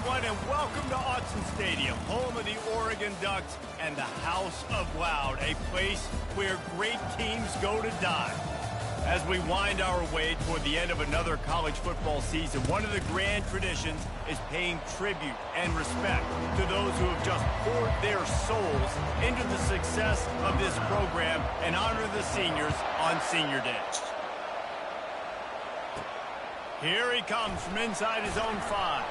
everyone, and welcome to Autzen Stadium, home of the Oregon Ducks and the House of Loud, a place where great teams go to die. As we wind our way toward the end of another college football season, one of the grand traditions is paying tribute and respect to those who have just poured their souls into the success of this program and honor the seniors on Senior Day. Here he comes from inside his own 5.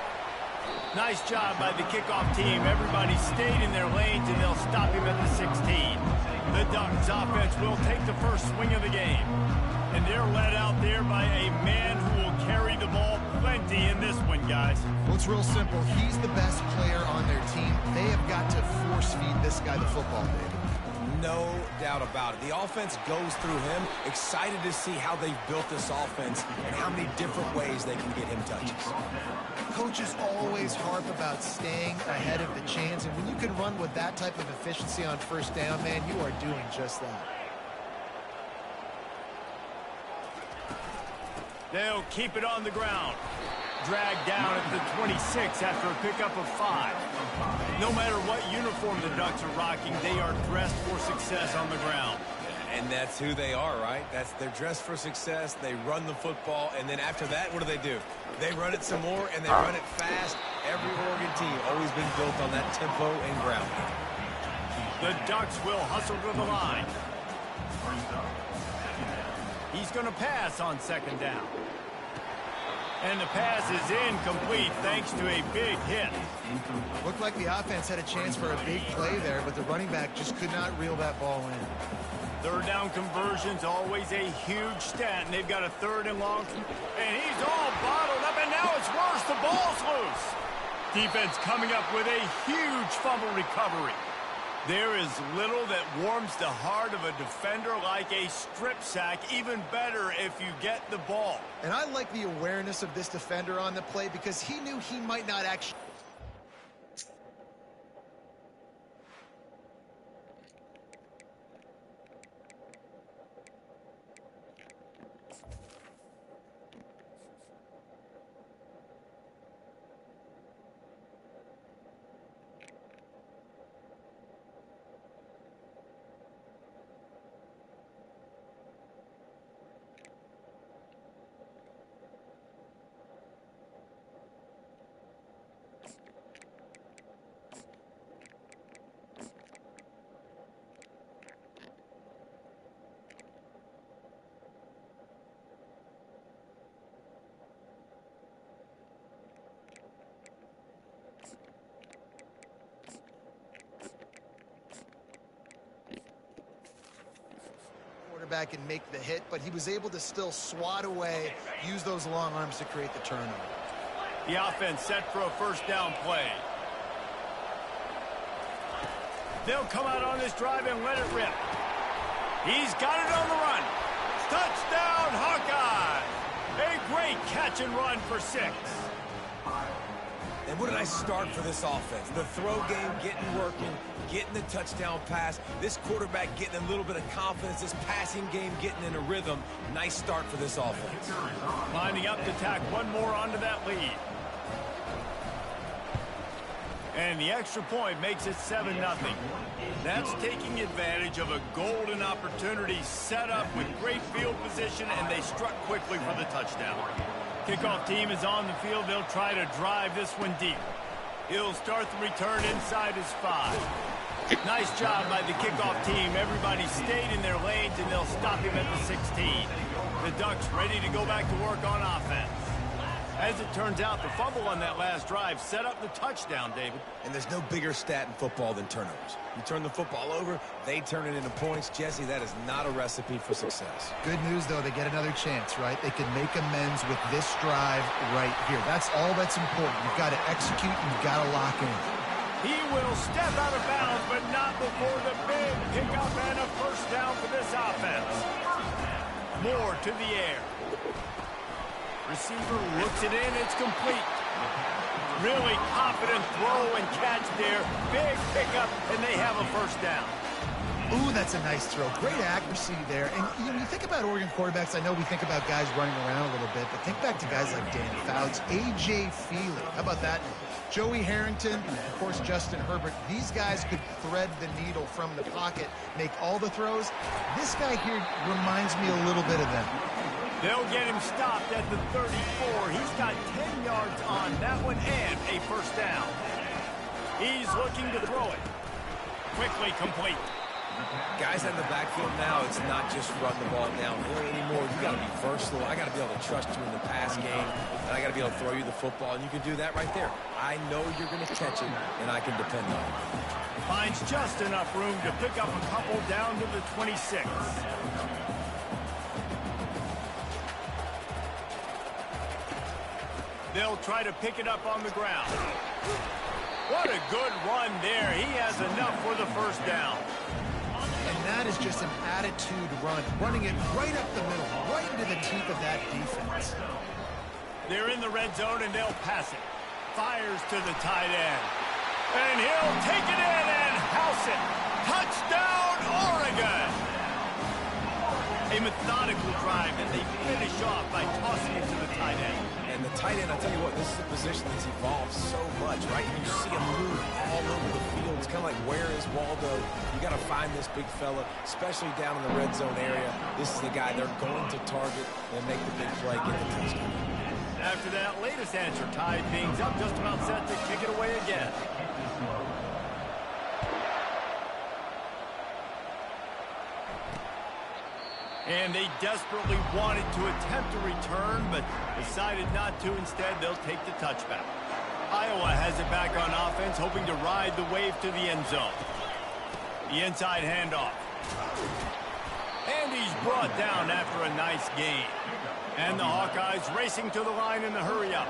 Nice job by the kickoff team. Everybody stayed in their lanes, and they'll stop him at the 16. The Ducks offense will take the first swing of the game. And they're led out there by a man who will carry the ball plenty in this one, guys. Well, it's real simple. He's the best player on their team. They have got to force-feed this guy the football, David. No doubt about it. The offense goes through him. Excited to see how they've built this offense and how many different ways they can get him touches. Coaches always harp about staying ahead of the chains, and when you can run with that type of efficiency on first down, man, you are doing just that. They'll keep it on the ground. Dragged down at the 26 after a pickup of 5. No matter what uniform the Ducks are rocking, they are dressed for success on the ground. And that's who they are, right? They're dressed for success. They run the football, and then after that, what do? They run it some more, and they run it fast. Every Oregon team always been built on that tempo and ground game. The Ducks will hustle to the line. He's going to pass on second down. And the pass is incomplete thanks to a big hit. Looked like the offense had a chance for a big play there, but the running back just could not reel that ball in. Third down conversion's always a huge stat, and they've got a 3rd and long. And he's all bottled up, and now it's worse. The ball's loose. Defense coming up with a huge fumble recovery. There is little that warms the heart of a defender like a strip sack, even better if you get the ball. And I like the awareness of this defender on the play because he knew he might not actually... back and make the hit, but he was able to still swat away, use those long arms to create the turnover. The offense set for a first down play. They'll come out on this drive and let it rip. He's got it on the run. Touchdown, Hawkeye! A great catch and run for 6. And what a nice start for this offense. The throw game getting working, getting the touchdown pass. This quarterback getting a little bit of confidence. This passing game getting in a rhythm. Nice start for this offense. Lining up to tack one more onto that lead. And the extra point makes it 7-0. That's taking advantage of a golden opportunity set up with great field position, and they struck quickly for the touchdown. Kickoff team is on the field. They'll try to drive this one deep. He'll start the return inside his 5. Nice job by the kickoff team. Everybody stayed in their lanes, and they'll stop him at the 16. The Ducks ready to go back to work on offense. As it turns out, the fumble on that last drive set up the touchdown, David. And there's no bigger stat in football than turnovers. You turn the football over, they turn it into points. Jesse, that is not a recipe for success. Good news, though, they get another chance, right? They can make amends with this drive right here. That's all that's important. You've got to execute, you've got to lock in. He will step out of bounds, but not before the big pickup and a first down for this offense. More to the air. Receiver looks it in. It's complete. Really confident throw and catch there. Big pickup, and they have a first down. Ooh, that's a nice throw. Great accuracy there. And you know, you think about Oregon quarterbacks, I know we think about guys running around a little bit, but think back to guys like Dan Fouts, A.J. Feely. How about that? Joey Harrington, of course, Justin Herbert, these guys could thread the needle from the pocket, make all the throws. This guy here reminds me a little bit of them. They'll get him stopped at the 34. He's got 10 yards on that one and a first down. He's looking to throw it. Quickly complete. Guys in the backfield now, it's not just run the ball downhill anymore. You got to be versatile. I got to be able to trust you in the pass game, and I got to be able to throw you the football, and you can do that right there. I know you're going to catch it, and I can depend on it. Finds just enough room to pick up a couple down to the 26. They'll try to pick it up on the ground. What a good run there. He has enough for the first down. And that is just an attitude run, running it right up the middle, right into the teeth of that defense. They're in the red zone, and they'll pass it. Fires to the tight end. And he'll take it in and house it. Touchdown, Oregon! A methodical drive, and they finish off by tossing it to the tight end. And the tight end, I'll tell you what, this is a position that's evolved so much, right? You see him move all over the field. It's kind of like, where is Waldo? You got to find this big fella, especially down in the red zone area. This is the guy they're going to target and make the big play, get the touchdown. After that latest answer tied things up, just about set to kick it away again. And they desperately wanted to attempt a return, but decided not to. Instead, they'll take the touchback. Iowa has it back on offense, hoping to ride the wave to the end zone. The inside handoff. And he's brought down after a nice gain. And the Hawkeyes racing to the line in the hurry-up.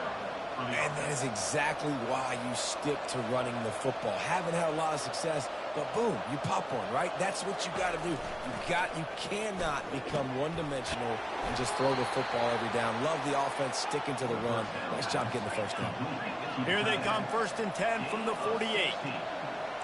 And that is exactly why you stick to running the football. Haven't had a lot of success, but boom, you pop one, right? That's what you got to do. You cannot become one-dimensional and just throw the football every down. Love the offense, sticking to the run. Nice job getting the first down. Here they come, 1st and 10 from the 48.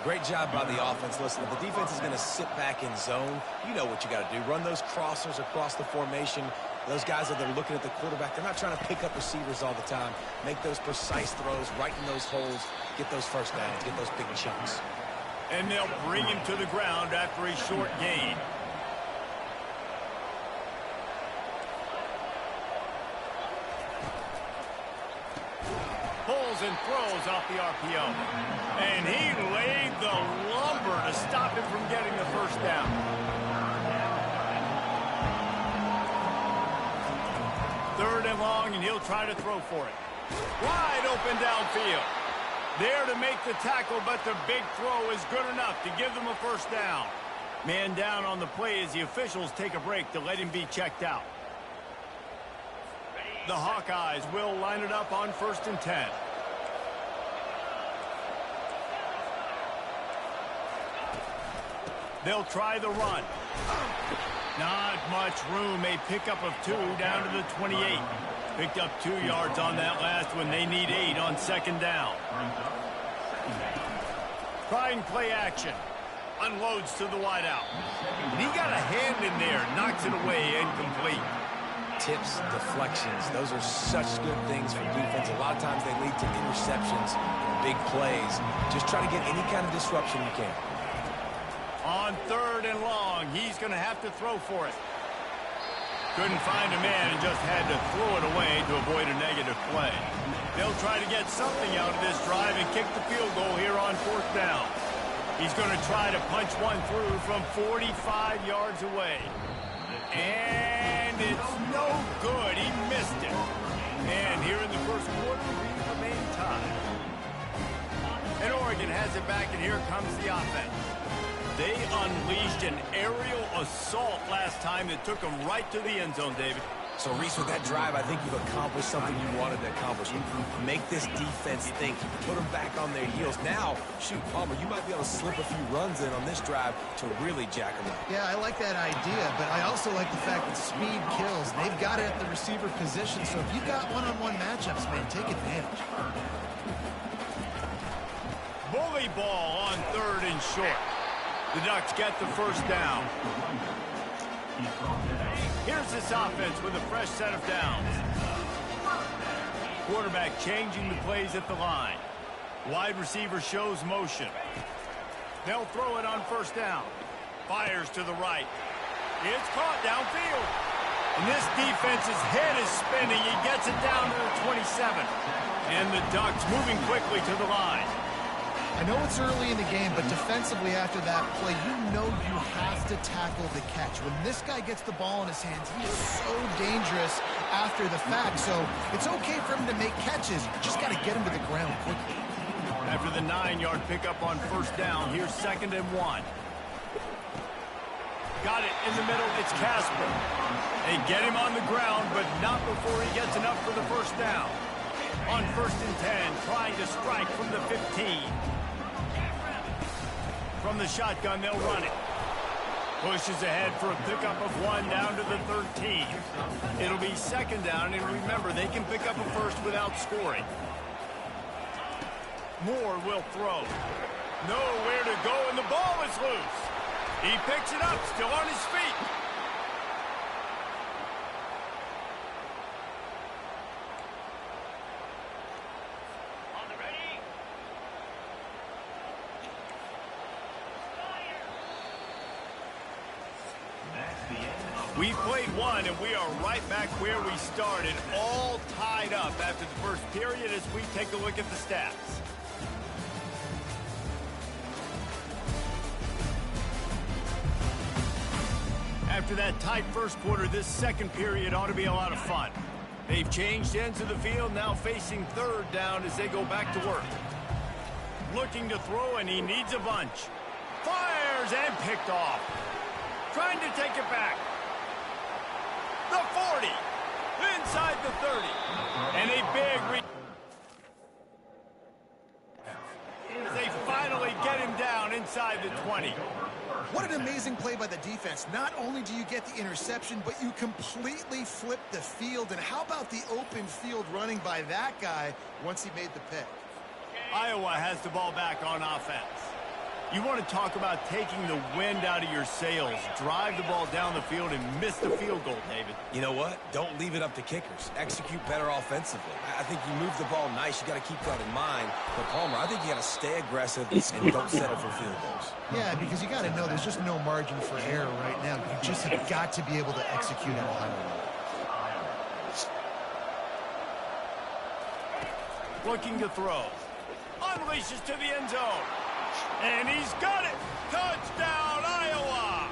Great job by the offense. Listen, if the defense is going to sit back in zone, you know what you got to do. Run those crossers across the formation. Those guys that are looking at the quarterback, they're not trying to pick up receivers all the time. Make those precise throws right in those holes. Get those first downs. Get those big chunks. And they'll bring him to the ground after a short gain. Pulls and throws off the RPO. And he laid the lumber to stop him from getting the first down. Third and long, and he'll try to throw for it. Wide open downfield. There to make the tackle, but the big throw is good enough to give them a first down. Man down on the play as the officials take a break to let him be checked out. The Hawkeyes will line it up on 1st and 10. They'll try the run. Not much room. A pickup of 2 down to the 28. Picked up 2 yards on that last one. They need 8 on 2nd down. Trying play action. Unloads to the wideout. And he got a hand in there. Knocks it away. Incomplete. Tips, deflections, those are such good things for defense. A lot of times they lead to interceptions, big plays. Just try to get any kind of disruption you can. On 3rd and long, he's going to have to throw for it. Couldn't find a man and just had to throw it away to avoid a negative play. They'll try to get something out of this drive and kick the field goal here on 4th down. He's going to try to punch one through from 45 yards away. And it's no good. He missed it. And here in the first quarter, we remain tied. And Oregon has it back, and here comes the offense. They unleashed an aerial assault last time that took them right to the end zone, David. So, Reese, with that drive, I think you've accomplished something you wanted to accomplish. Make this defense think. Put them back on their heels. Now, shoot, Palmer, you might be able to slip a few runs in on this drive to really jack them up. Yeah, I like that idea, but I also like the fact that speed kills. They've got it at the receiver position, so if you've got one-on-one matchups, man, take advantage. Bully ball on 3rd and short. The Ducks get the first down. Here's this offense with a fresh set of downs. Quarterback changing the plays at the line. Wide receiver shows motion. They'll throw it on first down. Fires to the right. It's caught downfield. And this defense's head is spinning. He gets it down to the 27. And the Ducks moving quickly to the line. I know it's early in the game, but defensively after that play, you know you have to tackle the catch. When this guy gets the ball in his hands, he is so dangerous after the fact. So it's okay for him to make catches. You just got to get him to the ground quickly. After the 9-yard pickup on first down, here's 2nd and 1. Got it in the middle. It's Casper. They get him on the ground, but not before he gets enough for the first down. On 1st and 10, trying to strike from the 15. From the shotgun, they'll run it. Pushes ahead for a pickup of 1 down to the 13. It'll be 2nd down, and remember, they can pick up a first without scoring. Moore will throw. Nowhere to go, and the ball is loose. He picks it up, still on his feet. We've played one, and we are right back where we started, all tied up after the first period as we take a look at the stats. After that tight first quarter, this second period ought to be a lot of fun. They've changed ends of the field, now facing 3rd down as they go back to work. Looking to throw, and he needs a bunch. Fires and picked off. Trying to take it back. The 40. Inside the 30. And a big they finally get him down inside the 20. What an amazing play by the defense. Not only do you get the interception, but you completely flip the field. And how about the open field running by that guy once he made the pick? Iowa has the ball back on offense. You want to talk about taking the wind out of your sails. Drive the ball down the field and miss the field goal, David. You know what? Don't leave it up to kickers. Execute better offensively. I think you move the ball nice. You got to keep that in mind. But, Palmer, I think you got to stay aggressive and don't settle for field goals. Yeah, because you got to know there's just no margin for error right now. You just have got to be able to execute at a high level. Looking to throw. Unleashes to the end zone. And he's got it! Touchdown, Iowa!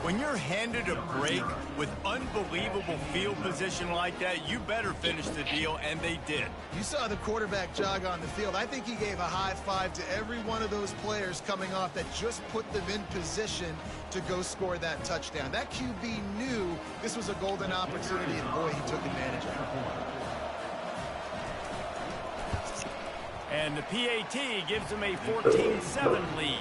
When you're handed a break with unbelievable field position like that, you better finish the deal, and they did. You saw the quarterback jog on the field. I think he gave a high five to every one of those players coming off that just put them in position to go score that touchdown. That QB knew this was a golden opportunity, and boy, he took advantage of it. And the PAT gives them a 14-7 lead.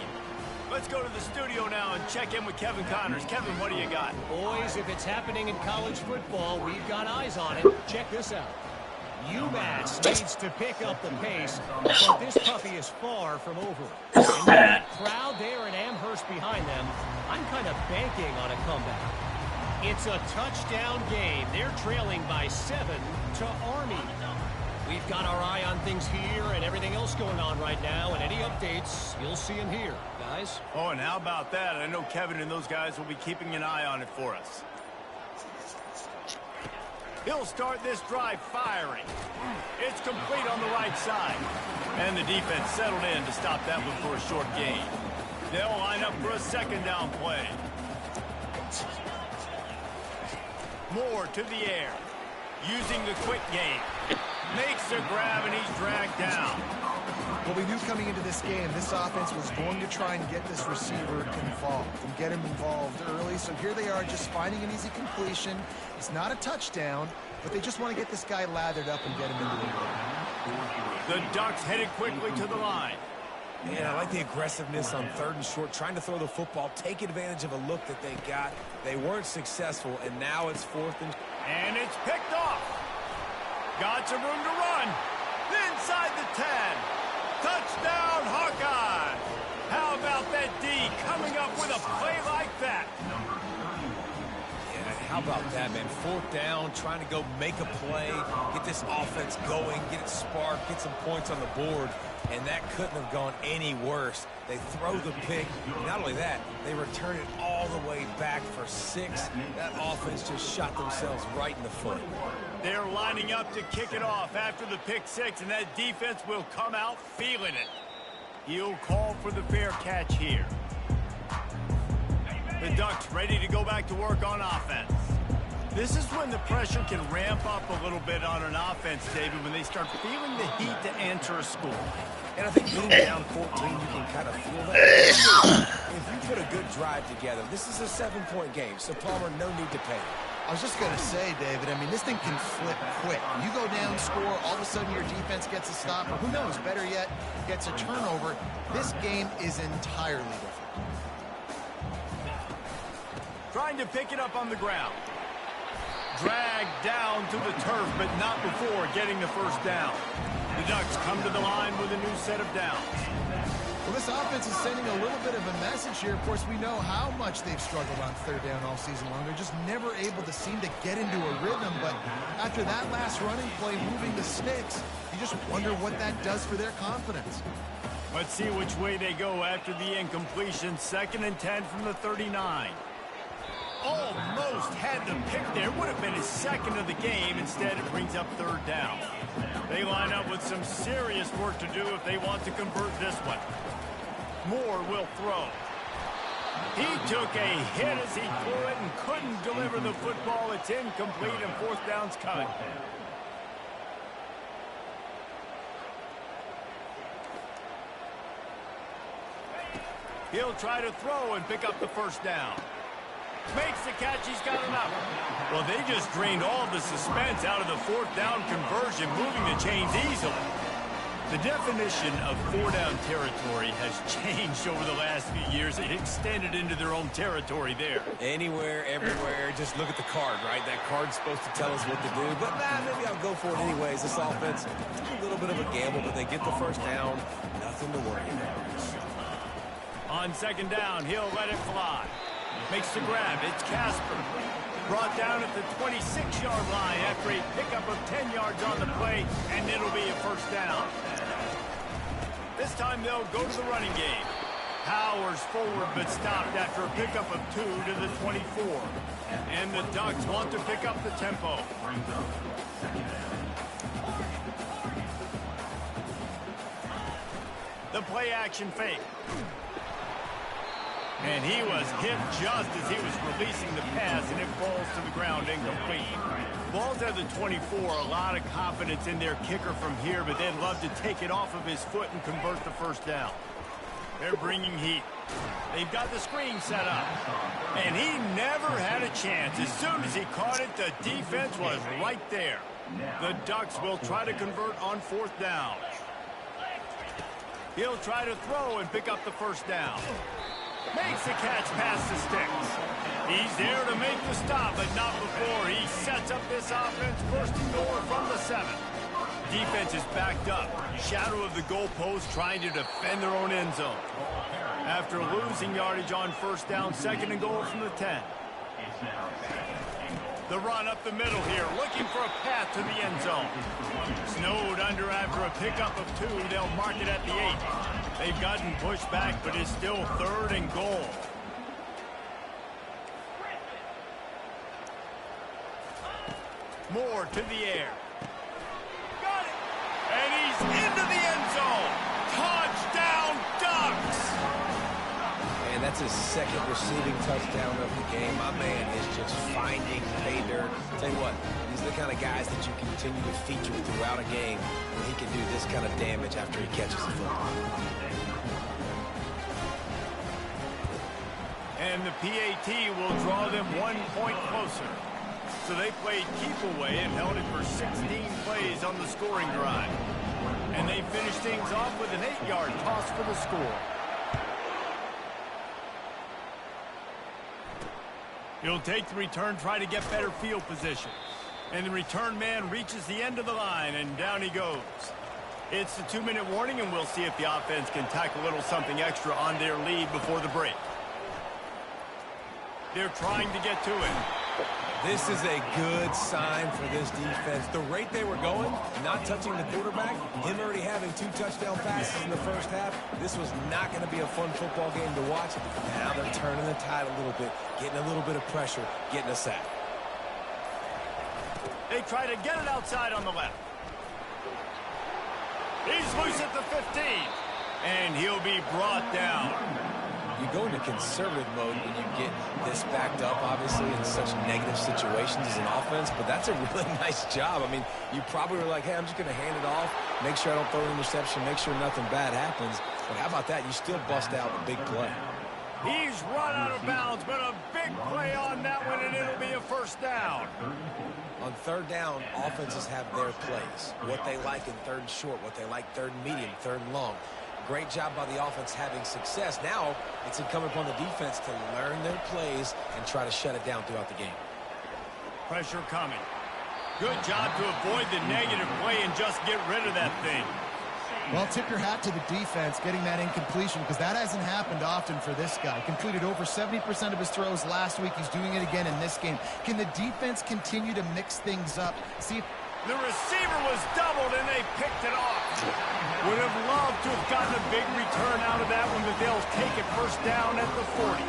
Let's go to the studio now and check in with Kevin Connors. Kevin, what do you got? Boys, if it's happening in college football, we've got eyes on it. Check this out. UMass needs to pick up the pace, but this puppy is far from over. And with that crowd there in Amherst behind them, I'm kind of banking on a comeback. It's a touchdown game. They're trailing by 7 to Army. We've got our eye on things here and everything else going on right now, and any updates, you'll see them here, guys. Oh, and how about that? I know Kevin and those guys will be keeping an eye on it for us. He'll start this drive firing. It's complete on the right side. And the defense settled in to stop that one for a short gain. They'll line up for a 2nd down play. Moore to the air. Using the quick game. Makes a grab, and he's dragged down. Well, we knew coming into this game, this offense was going to try and get this receiver involved and get him involved early. So here they are just finding an easy completion. It's not a touchdown, but they just want to get this guy lathered up and get him into the game. The Ducks headed quickly to the line. Man, I like the aggressiveness on 3rd and short, trying to throw the football, take advantage of a look that they got. They weren't successful, and now it's 4th and... And it's picked off. Got some room to run. Inside the 10. Touchdown, Hawkeye. How about that D coming up with a play like that? Yeah, How about that, man? 4th down, trying to go make a play, get this offense going, get it sparked, get some points on the board, and that couldn't have gone any worse. They throw the pick. Not only that, they return it all the way back for 6. That offense just shot themselves right in the foot. They're lining up to kick it off after the pick 6, and that defense will come out feeling it. He'll call for the fair catch here. The Ducks ready to go back to work on offense. This is when the pressure can ramp up a little bit on an offense, David, when they start feeling the heat to answer a score. And I think being down 14, you can kind of feel that. If you put a good drive together, this is a 7-point game, so Palmer, no need to panic. I was just going to say, David, I mean, this thing can flip quick. You go down, score, all of a sudden your defense gets a stop, or who knows, better yet, gets a turnover. This game is entirely different. Trying to pick it up on the ground. Dragged down to the turf, but not before getting the first down. The Ducks come to the line with a new set of downs. Well, this offense is sending a little bit of a message here. Of course, we know how much they've struggled on 3rd down all season long. They're just never able to seem to get into a rhythm. But after that last running play, moving the sticks, you just wonder what that does for their confidence. Let's see which way they go after the incompletion. 2nd and 10 from the 39. Almost had the pick there. Would have been his 2nd of the game. Instead, it brings up 3rd down. They line up with some serious work to do if they want to convert this one. Moore will throw. He took a hit as he threw it and couldn't deliver the football. It's incomplete, and 4th down's coming. He'll try to throw and pick up the 1st down. Makes the catch. He's got enough. Well, they just drained all the suspense out of the 4th down conversion, moving the chains easily. The definition of 4-down territory has changed over the last few years. It extended into their own territory there. Anywhere, everywhere, just look at the card, right? That card's supposed to tell us what to do, but maybe I'll go for it anyways. This offense, a little bit of a gamble, but they get the 1st down. Nothing to worry about. On 2nd down, he'll let it fly. Makes the grab. It's Casper. Brought down at the 26-yard line after a pickup of 10 yards on the play, and it'll be a 1st down. This time they'll go to the running game. Powers forward, but stopped after a pickup of 2 to the 24. And the Ducks want to pick up the tempo. The play action fake. And he was hit just as he was releasing the pass, and it falls to the ground incomplete. Ball's at the 24, a lot of confidence in their kicker from here, but they'd love to take it off of his foot and convert the 1st down. They're bringing heat. They've got the screen set up. And he never had a chance. As soon as he caught it, the defense was right there. The Ducks will try to convert on 4th down. He'll try to throw and pick up the 1st down. Makes the catch past the sticks. He's there to make the stop, but not before. He sets up this offense first and goal from the 7. Defense is backed up. Shadow of the goalpost trying to defend their own end zone. After losing yardage on 1st down, 2nd and goal from the 10. The run up the middle here, looking for a path to the end zone. Snowed under after a pickup of 2. They'll mark it at the 8. They've gotten pushed back, but it's still 3rd and goal. Moore to the air. Got it! And he's into the end zone. Touchdown, Ducks! And that's his 2nd receiving touchdown of the game. My man is just finding pay dirt. Tell you what, these are the kind of guys that you continue to feature throughout a game when he can do this kind of damage after he catches the football. And the PAT will draw them 1 point closer. So they played keep away and held it for 16 plays on the scoring drive. And they finished things off with an 8-yard toss for the score. He'll take the return, try to get better field position. And the return man reaches the end of the line, and down he goes. It's the 2-minute warning, and we'll see if the offense can tack a little something extra on their lead before the break. They're trying to get to it. This is a good sign for this defense. The rate they were going, not touching the quarterback, him already having 2 touchdown passes in the first half, this was not going to be a fun football game to watch. Now they're turning the tide a little bit, getting a little bit of pressure, getting a sack. They try to get it outside on the left. He's loose at the 15, and he'll be brought down. You go into conservative mode when you get this backed up, obviously, in such negative situations as an offense, but that's a really nice job. I mean, you probably were like, hey, I'm just going to hand it off, make sure I don't throw an interception, make sure nothing bad happens. But how about that? You still bust out a big play. He's run out of bounds, but a big play on that one, and it'll be a first down. On third down, offenses have their plays, what they like in third and short, what they like third and medium, third and long. Great job by the offense having success. Now it's incumbent upon the defense to learn their plays and try to shut it down throughout the game. Pressure coming. Good job to avoid the negative play and just get rid of that thing. Well, tip your hat to the defense getting that incompletion, because that hasn't happened often for this guy. Completed over 70% of his throws last week. He's doing it again in this game. Can the defense continue to mix things up? See if the receiver was doubled, and they picked it off. Would have loved to have gotten a big return out of that one, but they'll take it first down at the 40.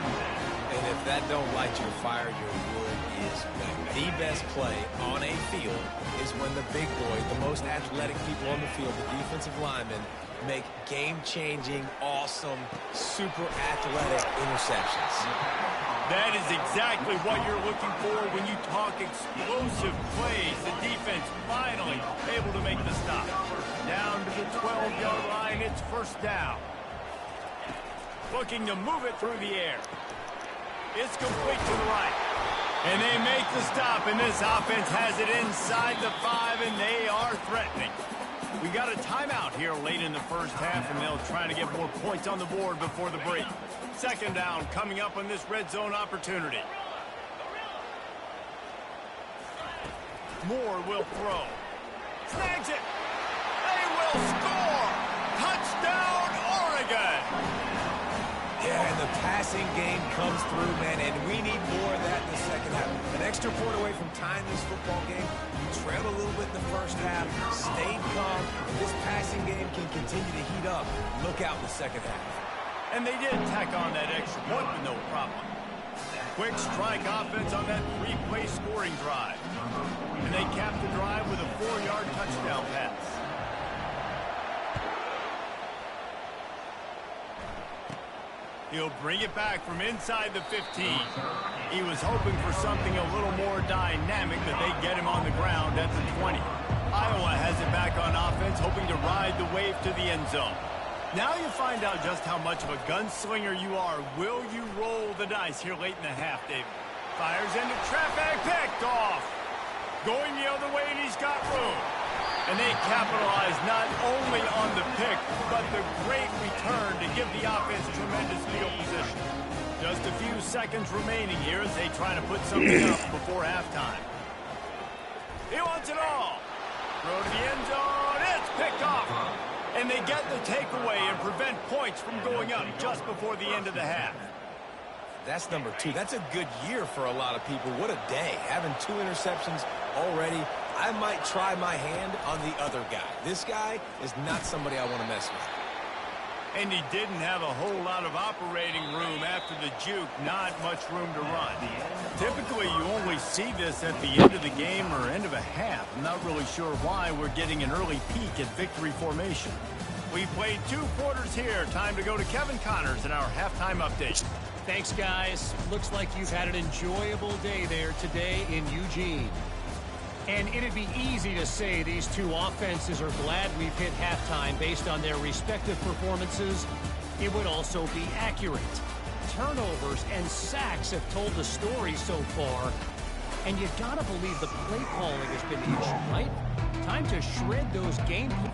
And if that don't light your fire, your wood is wet. The best play on a field is when the big boys, the most athletic people on the field, the defensive linemen, make game-changing, awesome, super athletic interceptions. That is exactly what you're looking for when you talk explosive plays. The defense finally able to make the stop. Down to the 12-yard line, it's first down. Looking to move it through the air. It's complete to the right. And they make the stop, and this offense has it inside the 5, and they are threatening. We got a timeout here late in the first half, and they'll try to get more points on the board before the break. Second down coming up on this red zone opportunity. Moore will throw. Snags it. They will score. Touchdown, Oregon. Yeah, and the passing game comes through, man, and we need more of that in the second half. An extra point away from tying this football game. You trail a little bit in the first half, stayed calm. This passing game can continue to heat up. Look out in the second half. And they did tack on that extra point with no problem. Quick strike offense on that 3-play scoring drive. And they capped the drive with a 4-yard touchdown pass. He'll bring it back from inside the 15. He was hoping for something a little more dynamic, but they get him on the ground at the 20. Iowa has it back on offense, hoping to ride the wave to the end zone. Now you find out just how much of a gunslinger you are. Will you roll the dice here late in the half, David? Fires into traffic, picked off. Going the other way, and he's got room. And they capitalize not only on the pick, but the great return to give the offense tremendous field position. Just a few seconds remaining here as they try to put something up before halftime. He wants it all. Throw to the end zone. It's picked off. And they get the takeaway and prevent points from going up just before the end of the half. That's number 2. That's a good year for a lot of people. What a day. Having 2 interceptions already. I might try my hand on the other guy. This guy is not somebody I want to mess with. And he didn't have a whole lot of operating room after the juke. Not much room to run. Typically, you only see this at the end of the game or end of a half. I'm not really sure why we're getting an early peek at victory formation. We played 2 quarters here. Time to go to Kevin Connors in our halftime update. Thanks, guys. Looks like you've had an enjoyable day there today in Eugene. And it'd be easy to say these 2 offenses are glad we've hit halftime based on their respective performances. It would also be accurate. Turnovers and sacks have told the story so far. And you gotta believe the play calling has been the issue, right? Time to shred those game plans.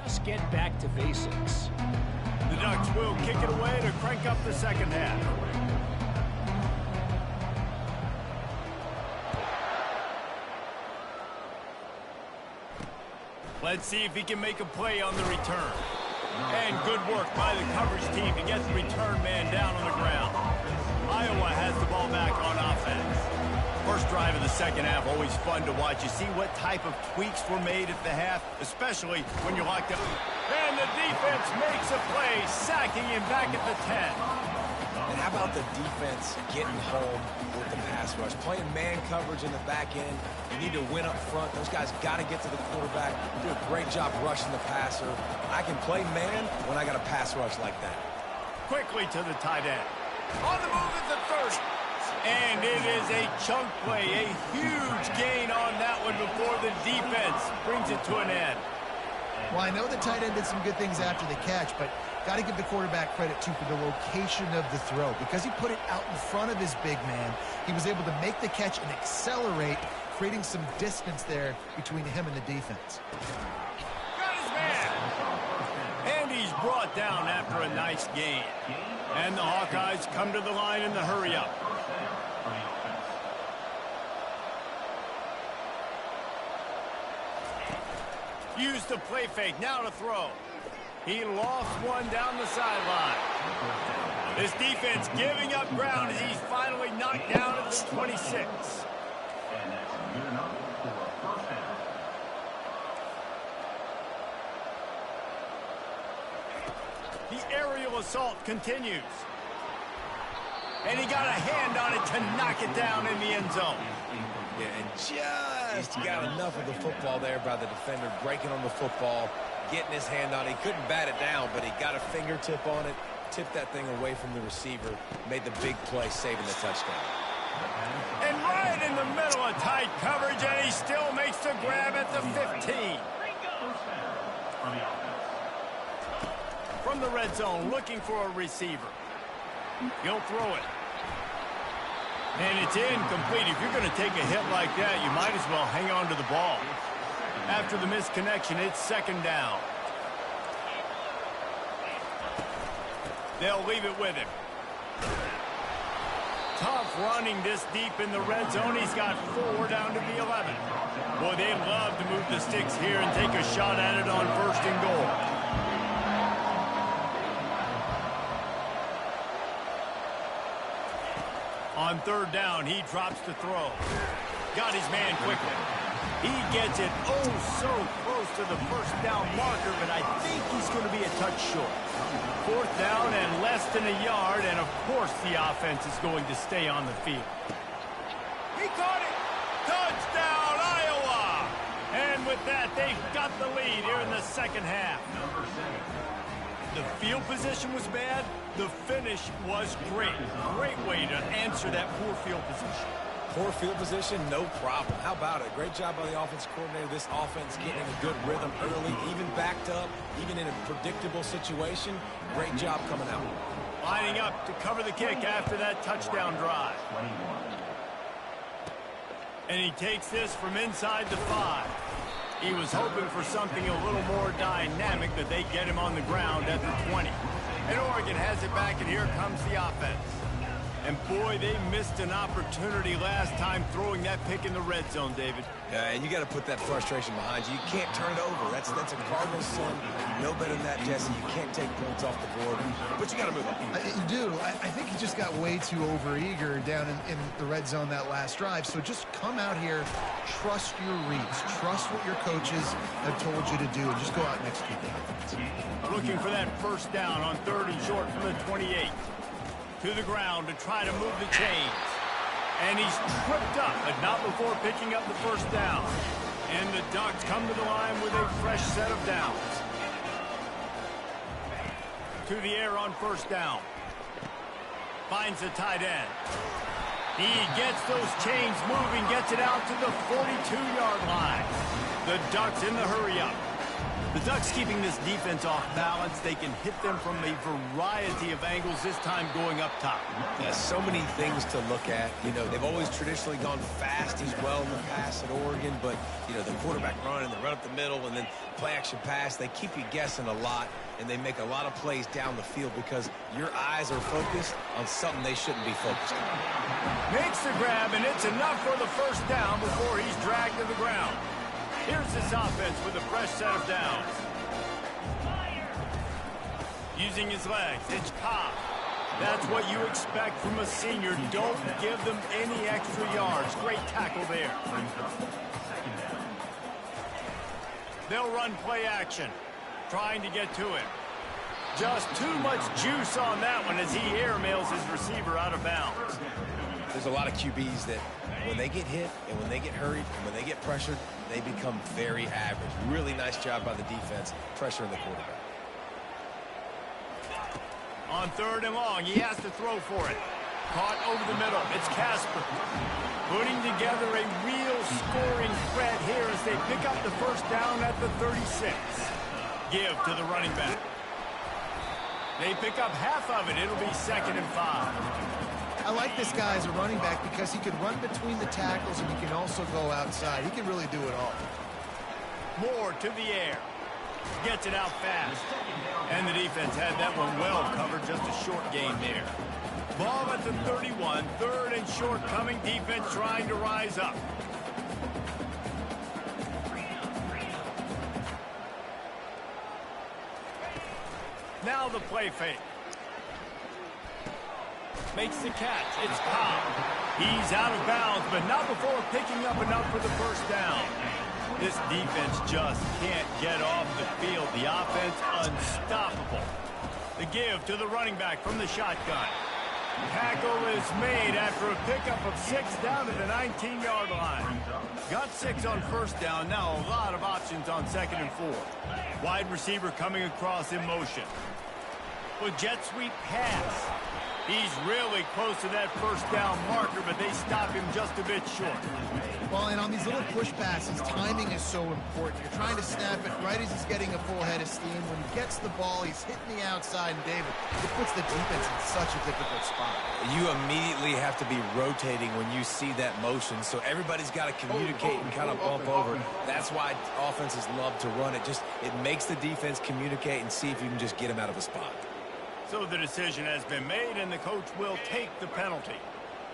Just get back to basics. The Ducks will kick it away to crank up the second half. Let's see if he can make a play on the return. And good work by the coverage team to get the return man down on the ground. Iowa has the ball back on offense. First drive of the second half, always fun to watch. You see what type of tweaks were made at the half, especially when you're locked up. And the defense makes a play, sacking him back at the 10. And how about the defense getting home with the pass rush? Playing man coverage in the back end. You need to win up front. Those guys got to get to the quarterback. Do a great job rushing the passer. I can play man when I got a pass rush like that. Quickly to the tight end. On the move at the 30. And it is a chunk play, a huge gain on that one before the defense brings it to an end. Well, I know the tight end did some good things after the catch, but got to give the quarterback credit, too, for the location of the throw. Because he put it out in front of his big man, he was able to make the catch and accelerate, creating some distance there between him and the defense. Got his man! And he's brought down after a nice gain. And the Hawkeyes come to the line in the hurry-up. Used the play fake, now to throw. He lost one down the sideline. This defense giving up ground as he's finally knocked down at the 26. The aerial assault continues. And he got a hand on it to knock it down in the end zone. Yeah, and just got enough of the football there by the defender, breaking on the football, getting his hand on it. He couldn't bat it down, but he got a fingertip on it, tipped that thing away from the receiver, made the big play, saving the touchdown. And right in the middle of tight coverage, and he still makes the grab at the 15. From the red zone, looking for a receiver. He'll throw it. And it's incomplete. If you're going to take a hit like that, you might as well hang on to the ball. After the missed connection, it's second down. They'll leave it with him. Tough running this deep in the red zone. He's got 4 down to the 11. Boy, they'd love to move the sticks here and take a shot at it on first and goal. On third down, he drops the throw. Got his man quickly. He gets it oh so close to the first down marker, but I think he's going to be a touch short. Fourth down and less than a yard, and of course the offense is going to stay on the field. He caught it! Touchdown, Iowa! And with that, they've got the lead here in the second half. The field position was bad. The finish was great. Great way to answer that poor field position. Poor field position, no problem. How about it? Great job by the offensive coordinator. This offense getting in a good rhythm early, even backed up, even in a predictable situation. Great job coming out. Lining up to cover the kick after that touchdown drive. And he takes this from inside the 5. He was hoping for something a little more dynamic, that they get him on the ground at the 20. And Oregon has it back, and here comes the offense. And boy, they missed an opportunity last time throwing that pick in the red zone, David. And you got to put that frustration behind you. You can't turn it over. That's a Cardinals sin. No better than that, Jesse. You can't take points off the board, but you got to move on. You do. I think he just got way too overeager down in the red zone that last drive. So just come out here, trust your reads, trust what your coaches have told you to do, and just go out and execute the offense. Looking for that first down on 3rd and short from the 28. To the ground to try to move the chains. And he's tripped up, but not before picking up the first down. And the Ducks come to the line with a fresh set of downs. To the air on first down. Finds the tight end. He gets those chains moving, gets it out to the 42-yard line. The Ducks in the hurry-up. The Ducks keeping this defense off balance. They can hit them from a variety of angles, this time going up top. Yeah, so many things to look at. You know, they've always traditionally gone fast as well in the past at Oregon, but, you know, the quarterback run and the run up the middle and then play action pass, they keep you guessing a lot, and they make a lot of plays down the field because your eyes are focused on something they shouldn't be focused on. Makes the grab, and it's enough for the first down before he's dragged to the ground. Here's this offense with a fresh set of downs. Using his legs, it's Cobb. That's what you expect from a senior. Don't give them any extra yards. Great tackle there. They'll run play action, trying to get to him. Just too much juice on that one as he airmails his receiver out of bounds. There's a lot of QBs that when they get hit and when they get hurried and when they get pressured, they become very average. Really nice job by the defense pressuring the quarterback. On 3rd and long, he has to throw for it. Caught over the middle. It's Casper putting together a real scoring threat here as they pick up the first down at the 36. Give to the running back. They pick up half of it. It'll be 2nd and 5. I like this guy as a running back because he can run between the tackles and he can also go outside. He can really do it all. Moore to the air. Gets it out fast. And the defense had that one well covered. Just a short gain there. Ball at the 31. 3rd and short coming. Defense trying to rise up. Now the play fake. Makes the catch. It's Cobb. He's out of bounds, but not before picking up enough for the first down. This defense just can't get off the field. The offense unstoppable. The give to the running back from the shotgun. Tackle is made after a pickup of 6 down to the 19-yard line. Got 6 on first down. Now a lot of options on 2nd and 4. Wide receiver coming across in motion. With jet sweep pass. He's really close to that first down marker, but they stop him just a bit short. Well, and on these little push passes, timing is so important. You're trying to snap it right as he's getting a full head of steam. When he gets the ball, he's hitting the outside, and David, it puts the defense in such a difficult spot. You immediately have to be rotating when you see that motion, so everybody's got to communicate and kind of bump over. That's why offenses love to run it. It makes the defense communicate and see if you can just get him out of a spot. So the decision has been made, and the coach will take the penalty.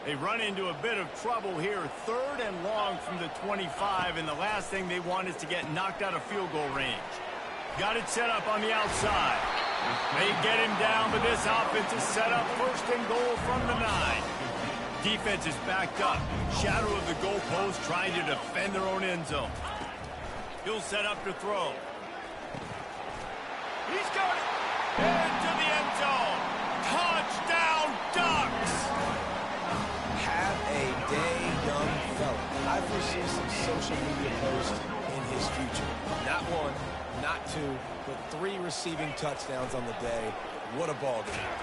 They run into a bit of trouble here. 3rd and long from the 25, and the last thing they want is to get knocked out of field goal range. Got it set up on the outside. They get him down, but this offense is set up 1st and goal from the 9. Defense is backed up. Shadow of the goalpost trying to defend their own end zone. He'll set up to throw. He's got it. Into the end zone. Touchdown, Ducks! Have a day, young fella. I foresee some social media posts in his future. Not 1, not 2, but 3 receiving touchdowns on the day. What a ball game.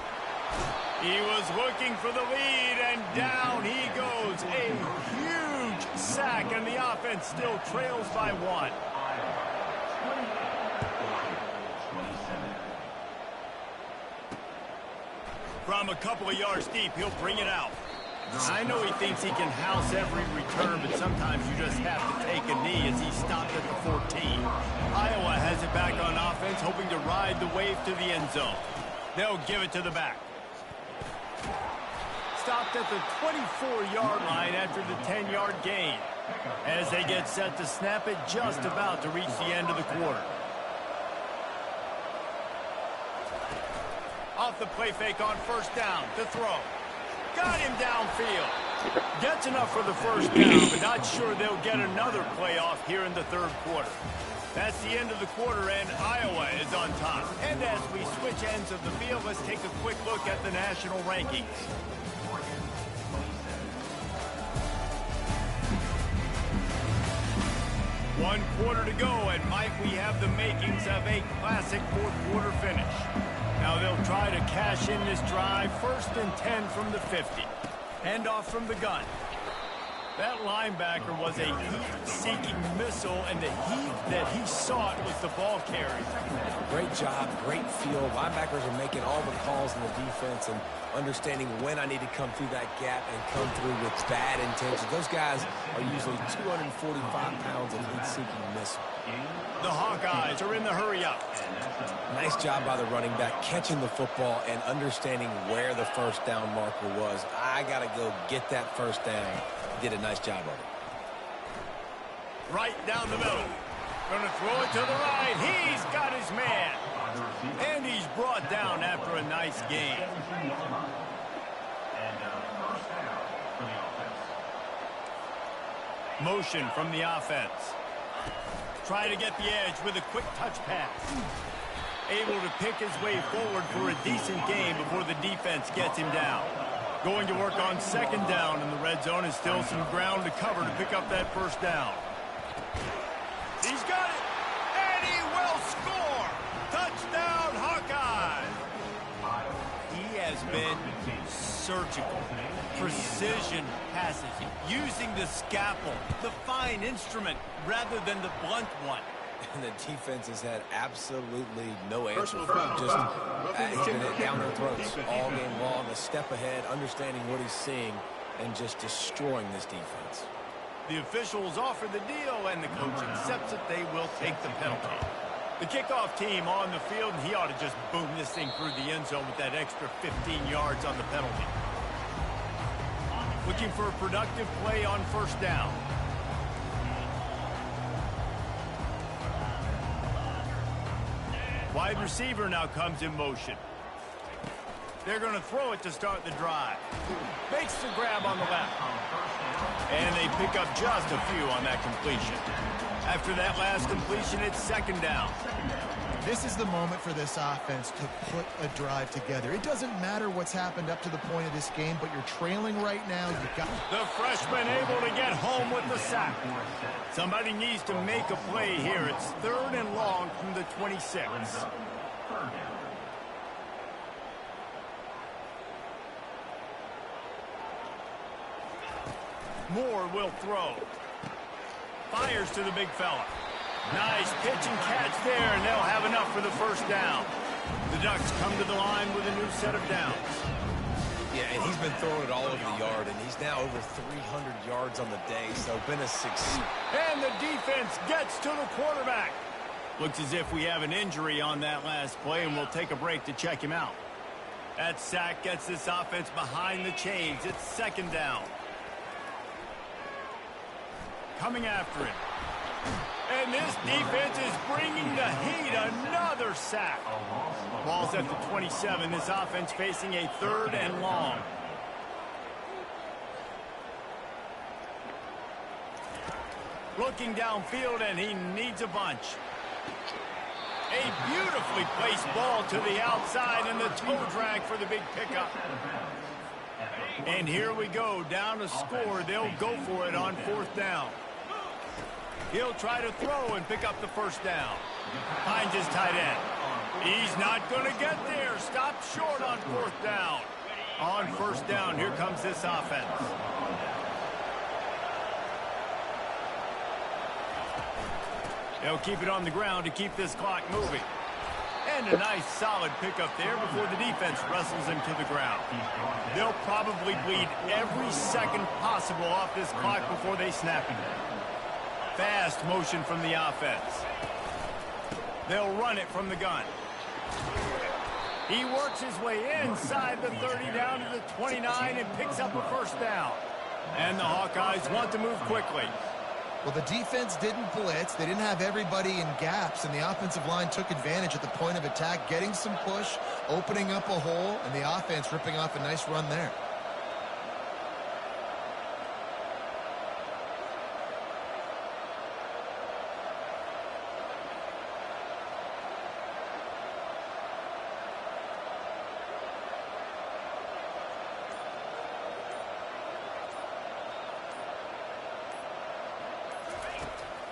He was looking for the lead, and down he goes. A huge sack, and the offense still trails by 1. From a couple of yards deep, he'll bring it out. I know he thinks he can house every return, but sometimes you just have to take a knee as he stopped at the 14. Iowa has it back on offense, hoping to ride the wave to the end zone. They'll give it to the back. Stopped at the 24-yard line after the 10-yard gain. As they get set to snap it, just about to reach the end of the quarter. Off the play fake on first down to throw. Got him downfield. Gets enough for the first down, but not sure they'll get another playoff here in the 3rd quarter. That's the end of the quarter, and Iowa is on top. And as we switch ends of the field, let's take a quick look at the national rankings. One quarter to go, and Mike, we have the makings of a classic 4th quarter finish. Now they'll try to cash in this drive. 1st and 10 from the 50. Hand off from the gun. That linebacker was a heat-seeking missile, and the heat that he sought was the ball carrier. Great job, great feel. Linebackers are making all the calls in the defense and understanding when I need to come through that gap and come through with bad intentions. Those guys are usually 245 pounds of heat-seeking missile. The Hawkeyes are in the hurry-up. Nice job by the running back, catching the football and understanding where the first down marker was. I got to go get that first down. Did a nice job of it. Right down the middle. Going to throw it to the right. He's got his man. And he's brought down after a nice gain. Motion from the offense. Try to get the edge with a quick touch pass. Able to pick his way forward for a decent game before the defense gets him down. Going to work on second down in the red zone, and still some ground to cover to pick up that first down. He's got it, and he will score! Touchdown, Hawkeyes! He has been surgical. Precision passes, using the scalpel, the fine instrument, rather than the blunt one. And the defense has had absolutely no answer for him. Just he's been down their throats all game long, a step ahead, understanding what he's seeing, and just destroying this defense. The officials offer the deal, and the coach accepts it. They will take the penalty. The kickoff team on the field, and he ought to just boom this thing through the end zone with that extra 15 yards on the penalty. Looking for a productive play on first down. Wide receiver now comes in motion. They're going to throw it to start the drive. Makes the grab on the left. And they pick up just a few on that completion. After that last completion, it's second down. This is the moment for this offense to put a drive together. It doesn't matter what's happened up to the point of this game, but you're trailing right now. You've got the freshman able to get home with the sack. Somebody needs to make a play here. It's third and long from the 26. Moore will throw. Fires to the big fella. Nice pitch and catch there, and they'll have enough for the first down. The Ducks come to the line with a new set of downs. Yeah, and he's been throwing it all over the yard, and he's now over 300 yards on the day, so been a success. And the defense gets to the quarterback. Looks as if we have an injury on that last play, and we'll take a break to check him out. That sack gets this offense behind the chains. It's second down. Coming after it. And this defense is bringing the heat. Another sack. Ball's at the 27. This offense facing a third and long. Looking downfield, and he needs a bunch. A beautifully placed ball to the outside, and the toe drag for the big pickup. And here we go, down a score. They'll go for it on fourth down. He'll try to throw and pick up the first down. Finds his tight end. He's not going to get there. Stopped short on fourth down. On first down, here comes this offense. They'll keep it on the ground to keep this clock moving. And a nice solid pickup there before the defense wrestles him to the ground. They'll probably bleed every second possible off this clock before they snap him. Fast motion from the offense. They'll run it from the gun. He works his way inside the 30 down to the 29 and picks up a first down. And the Hawkeyes want to move quickly. Well, the defense didn't blitz. They didn't have everybody in gaps, and the offensive line took advantage at the point of attack, getting some push, opening up a hole, and the offense ripping off a nice run there.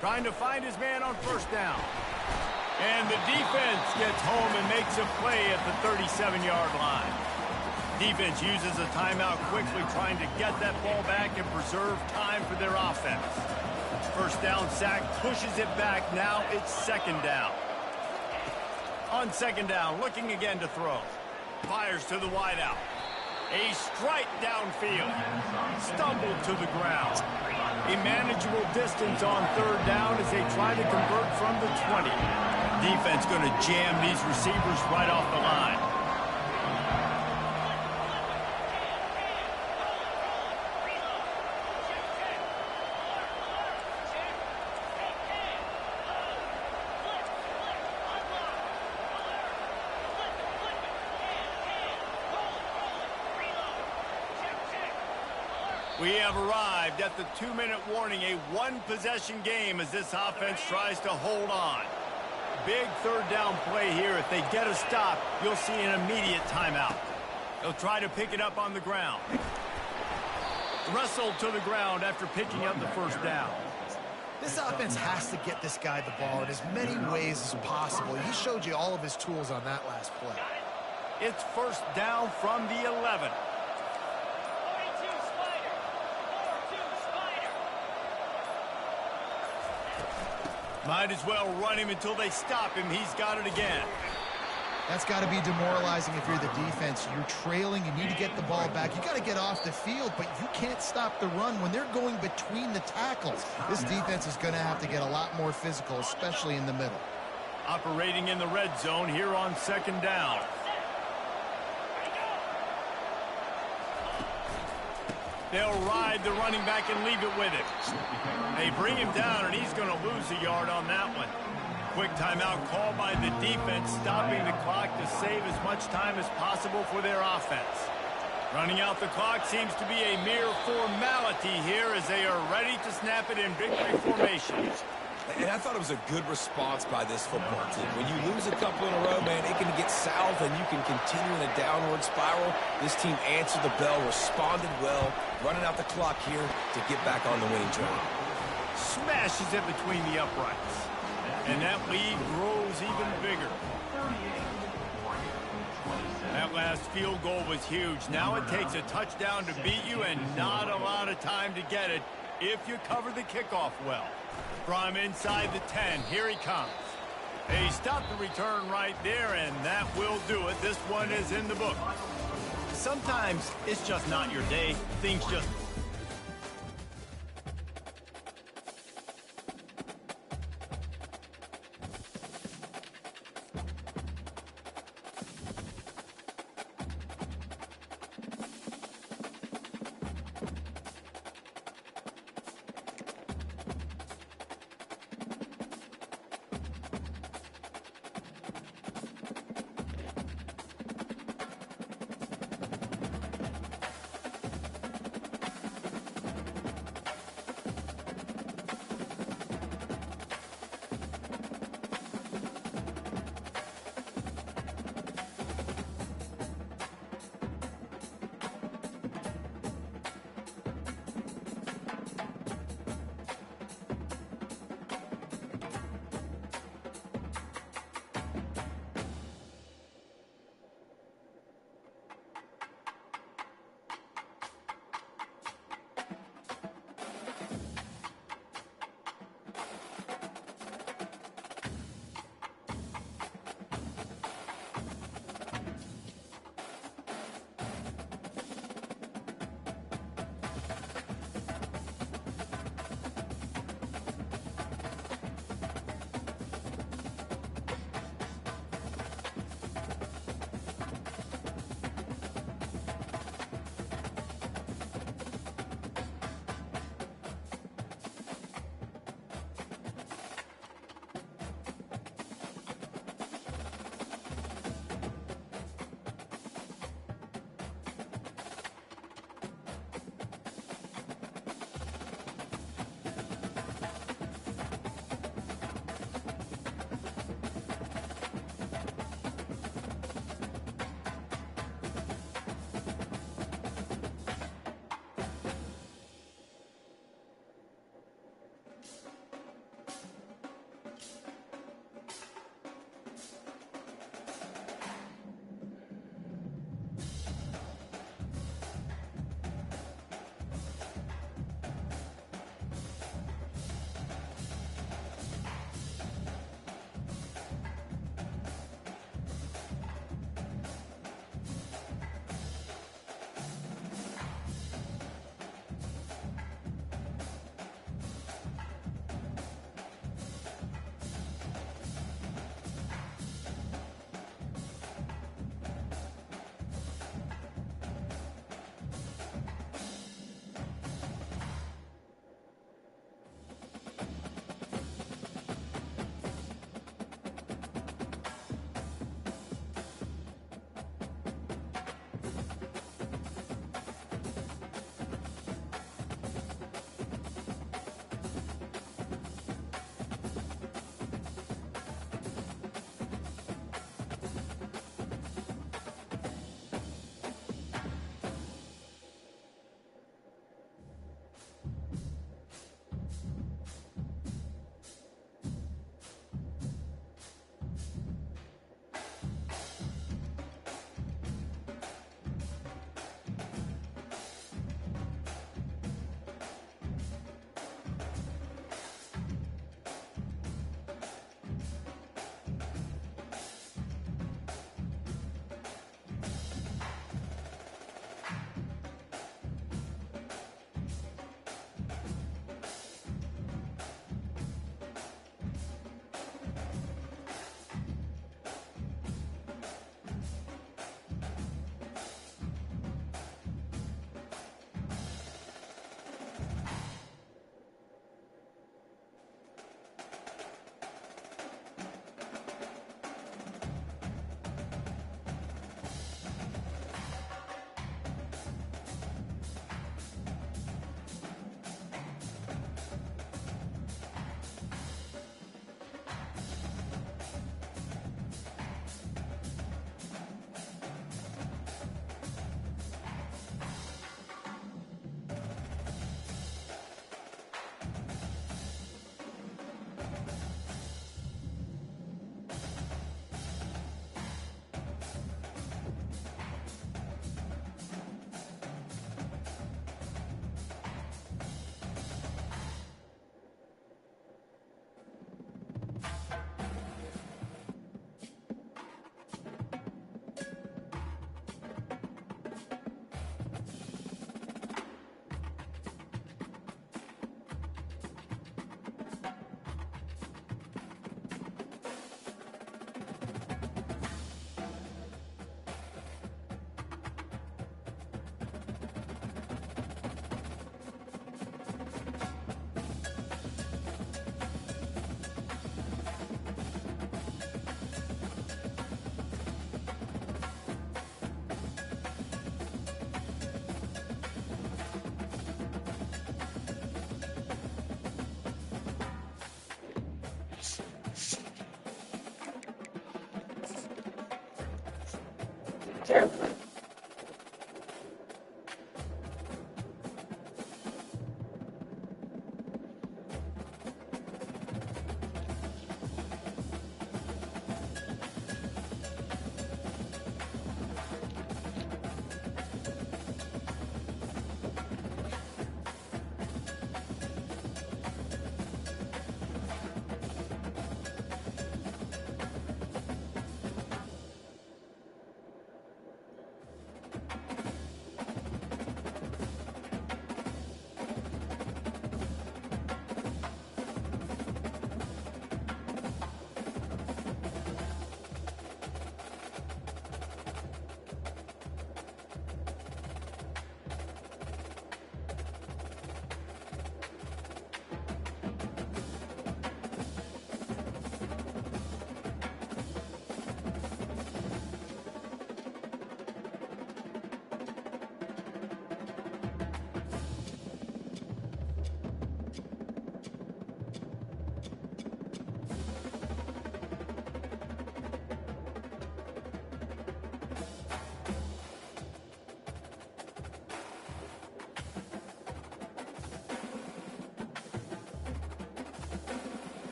Trying to find his man on first down. And the defense gets home and makes a play at the 37-yard line. Defense uses a timeout quickly, trying to get that ball back and preserve time for their offense. First down sack, pushes it back. Now it's second down. On second down, looking again to throw. Fires to the wideout. A strike downfield. Stumbled to the ground. A manageable distance on third down as they try to convert from the 20. Defense going to jam these receivers right off the line. We have arrived at the 2-minute warning, a one-possession game as this offense tries to hold on. Big third down play here. If they get a stop, you'll see an immediate timeout. They'll try to pick it up on the ground. Wrestled to the ground after picking up the first down. This offense has to get this guy the ball in as many ways as possible. He showed you all of his tools on that last play. It's first down from the 11. Might as well run him until they stop him. He's got it again. That's got to be demoralizing if you're the defense. You're trailing. You need to get the ball back. You got to get off the field, but you can't stop the run when they're going between the tackles. This defense is going to have to get a lot more physical, especially in the middle. Operating in the red zone here on second down. They'll ride the running back and leave it with him. They bring him down, and he's going to lose a yard on that one. Quick timeout called by the defense, stopping the clock to save as much time as possible for their offense. Running out the clock seems to be a mere formality here as they are ready to snap it in victory formation. And I thought it was a good response by this football team. When you lose a couple in a row, man, it can get south and you can continue in a downward spiral. This team answered the bell, responded well, running out the clock here to get back on the winning drive. Smashes it between the uprights. And that lead grows even bigger. That last field goal was huge. Now it takes a touchdown to beat you and not a lot of time to get it if you cover the kickoff well. From inside the 10, here he comes. He stopped the return right there, and that will do it. This one is in the book. Sometimes it's just not your day. Things just...